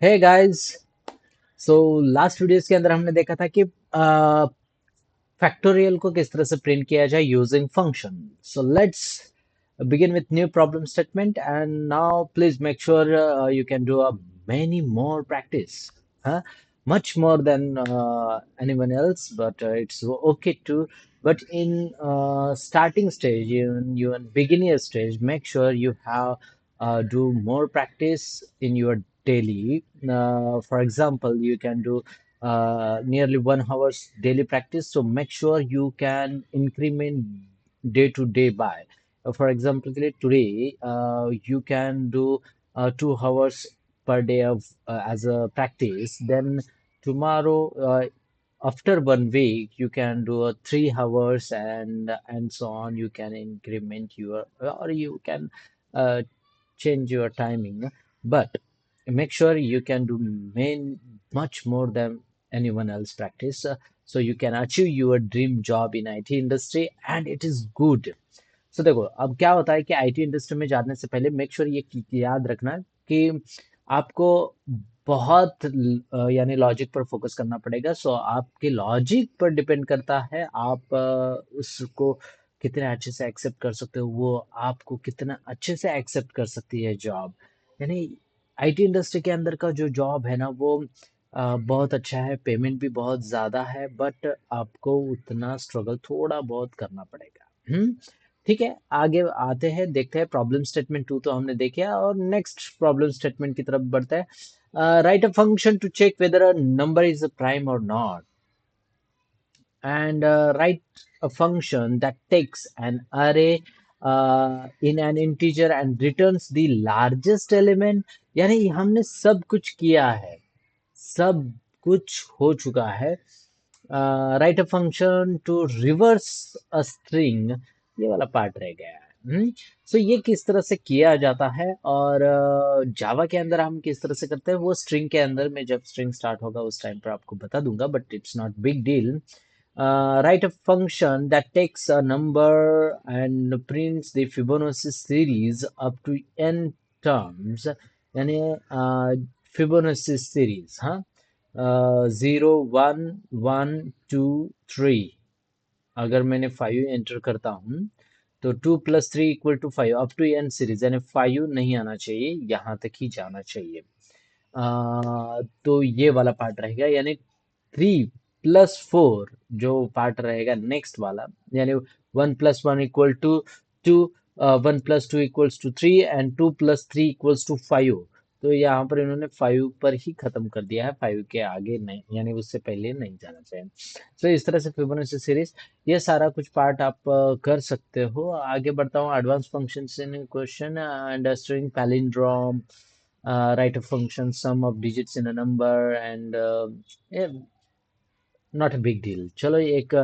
हे guys. So last videos के अंदर हमने देखा था कि फैक्टोरियल को किस तरह से प्रिंट किया जाए using function. So let's begin with new problem statement, and now please make sure you can do a many more practice, huh? Much more than anyone else, but it's okay too. But in starting stage, in beginner stage, make sure you have do more practice in your daily. For example, you can do nearly 1 hour's daily practice, so make sure you can increment day to day by. For example, today you can do 2 hours per day of as a practice. Then tomorrow, after 1 week, you can do 3 hours, and so on. You can increment your, or you can uh, change your timing, but make sure you can do much more than anyone else practice, so you can achieve your dream job in IT industry, and it is good. So देखो, अब क्या होता है कि IT industry में जाने से पहले मेक श्योर ये याद रखना कि आपको बहुत यानी लॉजिक पर फोकस करना पड़ेगा। सो आपके लॉजिक पर डिपेंड करता है आप उसको कितने अच्छे से एक्सेप्ट कर सकते हो, वो आपको कितना अच्छे से एक्सेप्ट कर सकती है जॉब। यानी आईटी इंडस्ट्री के अंदर का जो जॉब है ना, वो बहुत अच्छा है, पेमेंट भी बहुत ज़्यादा है, बट आपको उतना स्ट्रगल थोड़ा बहुत करना पड़ेगा। ठीक है, आगे आते हैं, देखते हैं। प्रॉब्लम स्टेटमेंट 2 तो हमने देखे, और नेक्स्ट प्रॉब्लम स्टेटमेंट की तरफ बढ़ते हैं। Write a function to check whether a number is a prime or not, and write a function that takes an array in an integer and returns the largest element। यानी हमने सब कुछ किया है, सब कुछ हो चुका है। Write a function to reverse a string, ये वाला पार्ट रह गया है। सो ये किस तरह से किया जाता है, और जावा के अंदर हम किस तरह से करते हैं, वो स्ट्रिंग के अंदर में जब स्ट्रिंग स्टार्ट होगा उस टाइम पर आपको बता दूंगा, but it's not big deal. Write a function that takes a number and prints the Fibonacci series up to n terms, यानी फिबोनाची सीरीज, हाँ, 0 1 1 2 3। अगर मैंने 5 एंटर करता हूँ तो 2 + 3 = 5 अप टू एन सीरीज, यानी 5 नहीं आना चाहिए, यहाँ तक ही जाना चाहिए। तो ये वाला पार्ट रहेगा, यानी 3 + 4 जो पार्ट रहेगा नेक्स्ट वाला, यानी 1 + 1 = 2, 1 + 2 = 3, एंड 2 + 3 = 5। तो यहाँ पर इन्होंने 5 पर ही खत्म कर दिया है, 5 के आगे नहीं, यानी उससे पहले नहीं जाना चाहिए। तो इस तरह से फिबोनाची सीरीज, ये सारा कुछ पार्ट आप कर सकते हो। आगे बढ़ता हूँ, advance functions in question, understanding palindrome, write a function sum of digits in a number, and yeah, not a big deal। चलो एक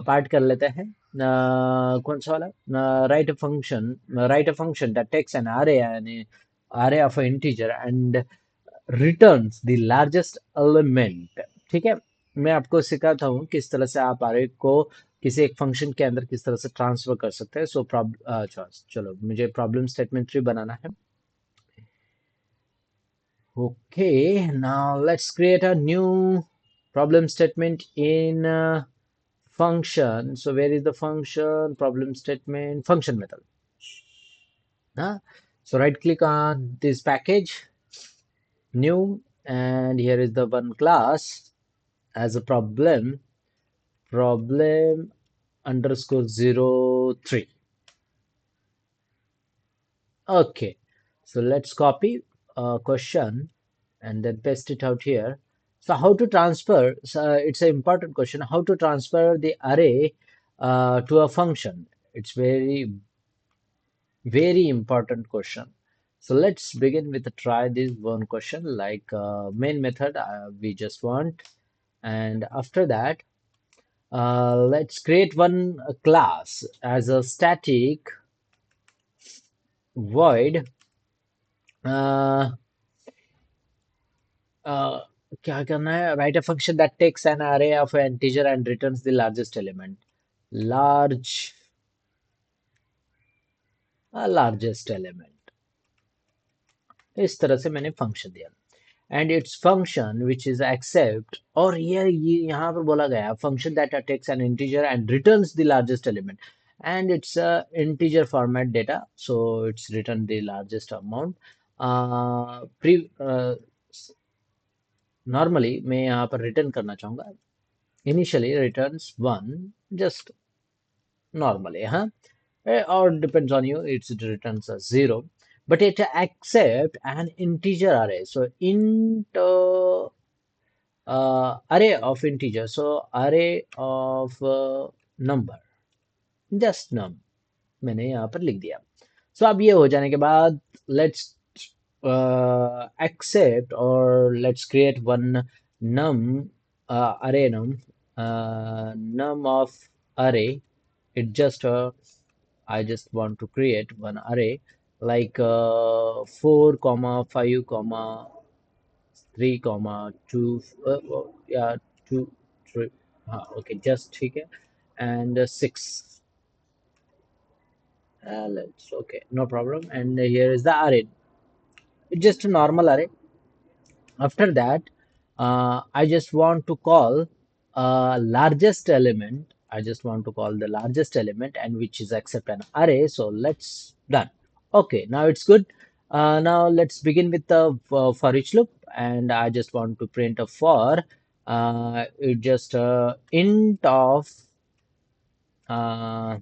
पार्ट कर लेते हैं। कौन सा वाला, write a function that takes an array of an integer and returns the largest element। ठीक है, मैं आपको सिखाता हूँ किस तरह से आप array को किसी एक फंक्शन के अंदर किस तरह से ट्रांसफर कर सकते हैं। सो चलो मुझे प्रॉब्लम स्टेटमेंट 3 बनाना है। Okay, now let's create a new problem statement in function. So where is the function? Problem statement, function method. Huh? So right click on this package, new, and here is the one class as a problem underscore 03. Okay, so let's copy a question and then paste it out here. So how to transfer, so it's an important question, how to transfer the array to a function. It's very important question. So let's begin with try this one question, like main method we just want, and after that let's create one class as a static void, uh, uh, क्या करना है, write a function that takes an array of an integer and returns the largest element, large largest element। इस तरह से मैंने function दिया, and its function which is accept, और ये यहाँ पर बोला गया function that takes an integer and returns the largest element, and it's a integer format data, so it's returned the largest amount. pre Normally मैं यहाँ पर रिटर्न करना चाहूंगा, initially returns 1 just normally, huh? Or depends on you, it returns a 0, but it accept an integer array, so int array of integer, so array of number, just num मैंने यहाँ पर लिख दिया. So अब ये हो जाने के बाद let's accept or let's create one num array num of array. It just I just want to create one array like 4 comma 5 comma 3 comma 2 yeah 2 3 okay just ठीक है, and 6 let's okay no problem, and here is the array. It's just a normal array. After that, I just want to call largest element. I just want to call the largest element and which is accept an array. So let's done. Okay, now it's good. Now let's begin with the for each loop, and I just want to print a for it just int of uh,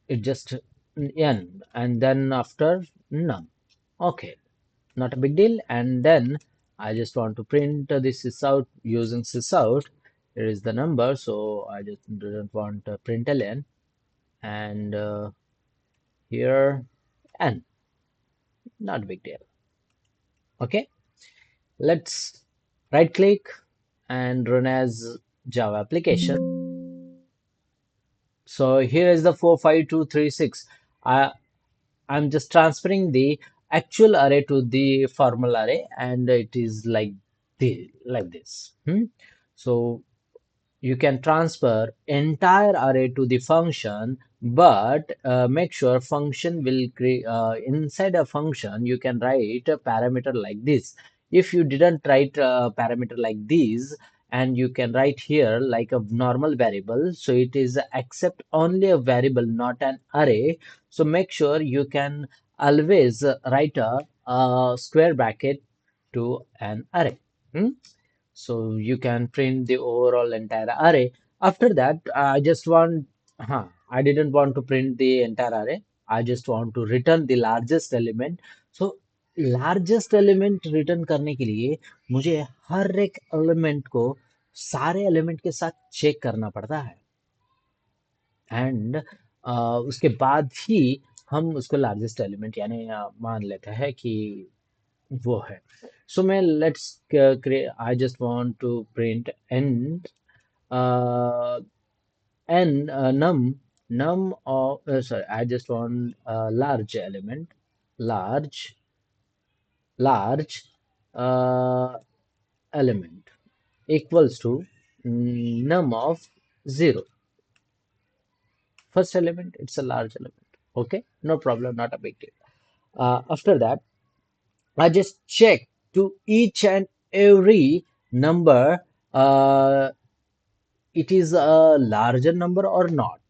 it just n, and then after num. Okay, not a big deal. And then I just want to print this sysout using sysout. Here is the number, so I just didn't want println, and here n, not a big deal. Okay, let's right click and run as Java application. So here is the 45236. I'm just transferring the actual array to the formal array, and it is like this. So you can transfer entire array to the function, but make sure function will create inside a function you can write a parameter like this. If you didn't write a parameter like this, and you can write here like a normal variable, so it is accept only a variable, not an array. So make sure you can always write a square bracket to an array. Hmm? So you can print the overall entire array. After that, I didn't want to print the entire array. I just want to return the largest element. So largest element return करने के लिए मुझे हर एक element को सारे element के साथ check करना पड़ता है, एंड उसके बाद ही हम उसको लार्जेस्ट एलिमेंट यानी मान लेते हैं कि वो है. So मैं let's create. I just want to print and num of sorry. I just want large element, large uh, element equals to num of 0. First element, it's a large element. Okay, no problem, not a big deal. After that, I just check to each and every number it is a larger number or not.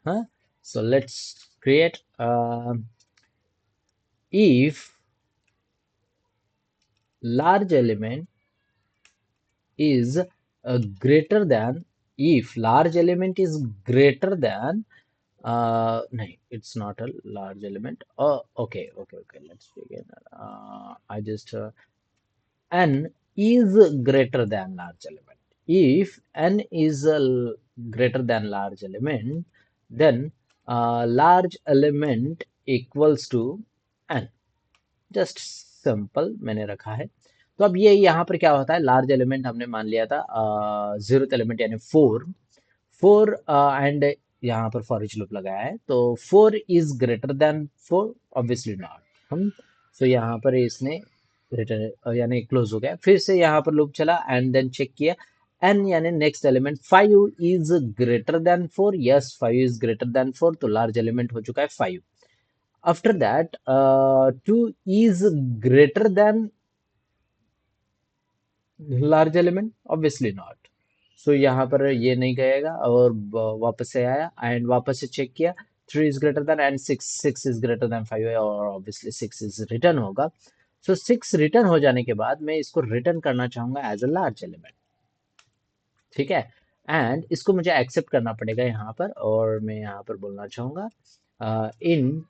Huh? So let's create if large element is greater than, if large element is greater than no, it's not a large element. Oh, okay, let's begin. I just n is greater than large element. If n is greater than large element, then large element equals to n. Just simple मैंने रखा है. तो अब ये यहाँ पर क्या होता है, लार्ज एलिमेंट हमने मान लिया था जीरोथ एलिमेंट यानी 4 एंड यहाँ पर फॉर ईच लूप लगाया है, तो 4 is greater than 4, obviously not. हम सो यहाँ पर इसने रिटर्न यानी क्लोज हो गया. फिर से यहाँ पर लूप चला एंड देन चेक किया n यानी next element 5 is greater than 4. Yes 5 is greater than 4, तो लार्ज एलिमेंट हो चुका है 5. After that, 2 is greater than large element, obviously not. So यहाँ पर ये नहीं कहेगा और वापस से आया एंड वापस से चेक किया, 3 is greater than and 6 is greater than 5 है और ऑब्वियसली 6 इज रिटर्न होगा। सो 6 रिटर्न हो जाने के बाद मैं इसको रिटर्न करना चाहूंगा एज अ लार्ज एलिमेंट, ठीक है। एंड इसको मुझे एक्सेप्ट करना पड़ेगा यहाँ पर, और मैं यहाँ पर बोलना चाहूंगा इन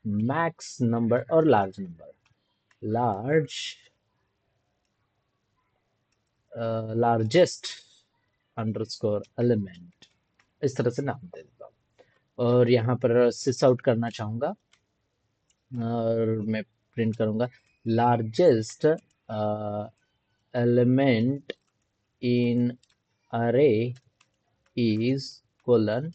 मैक्स नंबर और large number, large largest underscore element, इस तरह से नाम दे देता हूँ। और यहाँ पर सिस आउट करना चाहूँगा और मैं प्रिंट करूँगा लार्जेस्ट एलिमेंट इन अरे is colon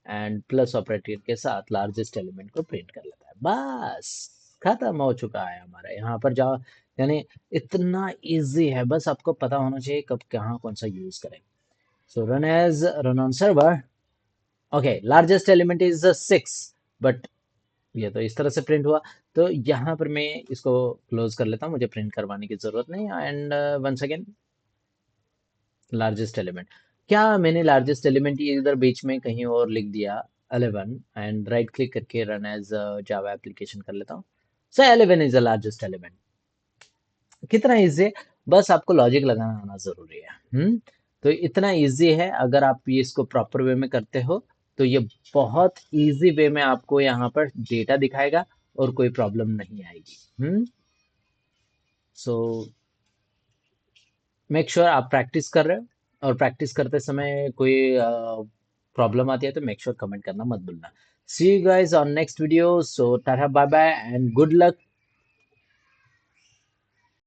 and plus operator के साथ लार्जेस्ट एलिमेंट को प्रिंट कर लेता है। बस खत्म हो चुका है हमारा। यहाँ पर जाओ, यानी इतना इजी है, बस आपको पता होना चाहिए कब कहाँ कौन सा यूज करें। So run on server. Okay, largest element is 6, but ये तो इस तरह से प्रिंट हुआ। तो यहाँ पर मैं इसको क्लोज कर लेता हूँ, मुझे प्रिंट करवाने की जरूरत नहीं। And once again largest element, क्या मैंने लार्जेस्ट एलिमेंट इधर बीच में कहीं और लिख दिया 11, एंड राइट क्लिक करके रन एज जावा एप्लीकेशन कर लेता हूँ। सो 11 इज द लार्जेस्ट एलिमेंट। कितना इजी है, बस आपको लॉजिक लगाना आना जरूरी है। तो इतना इजी है, अगर आप ये इसको प्रॉपर वे में करते हो तो ये बहुत इजी वे में आपको यहाँ पर डेटा दिखाएगा और कोई प्रॉब्लम नहीं आएगी। सो मेक श्योर आप प्रैक्टिस कर रहे हो, और प्रैक्टिस करते समय कोई प्रॉब्लम आती है तो मेक श्योर कमेंट करना मत भूलना। See you guys on next video. So tata bye bye and good luck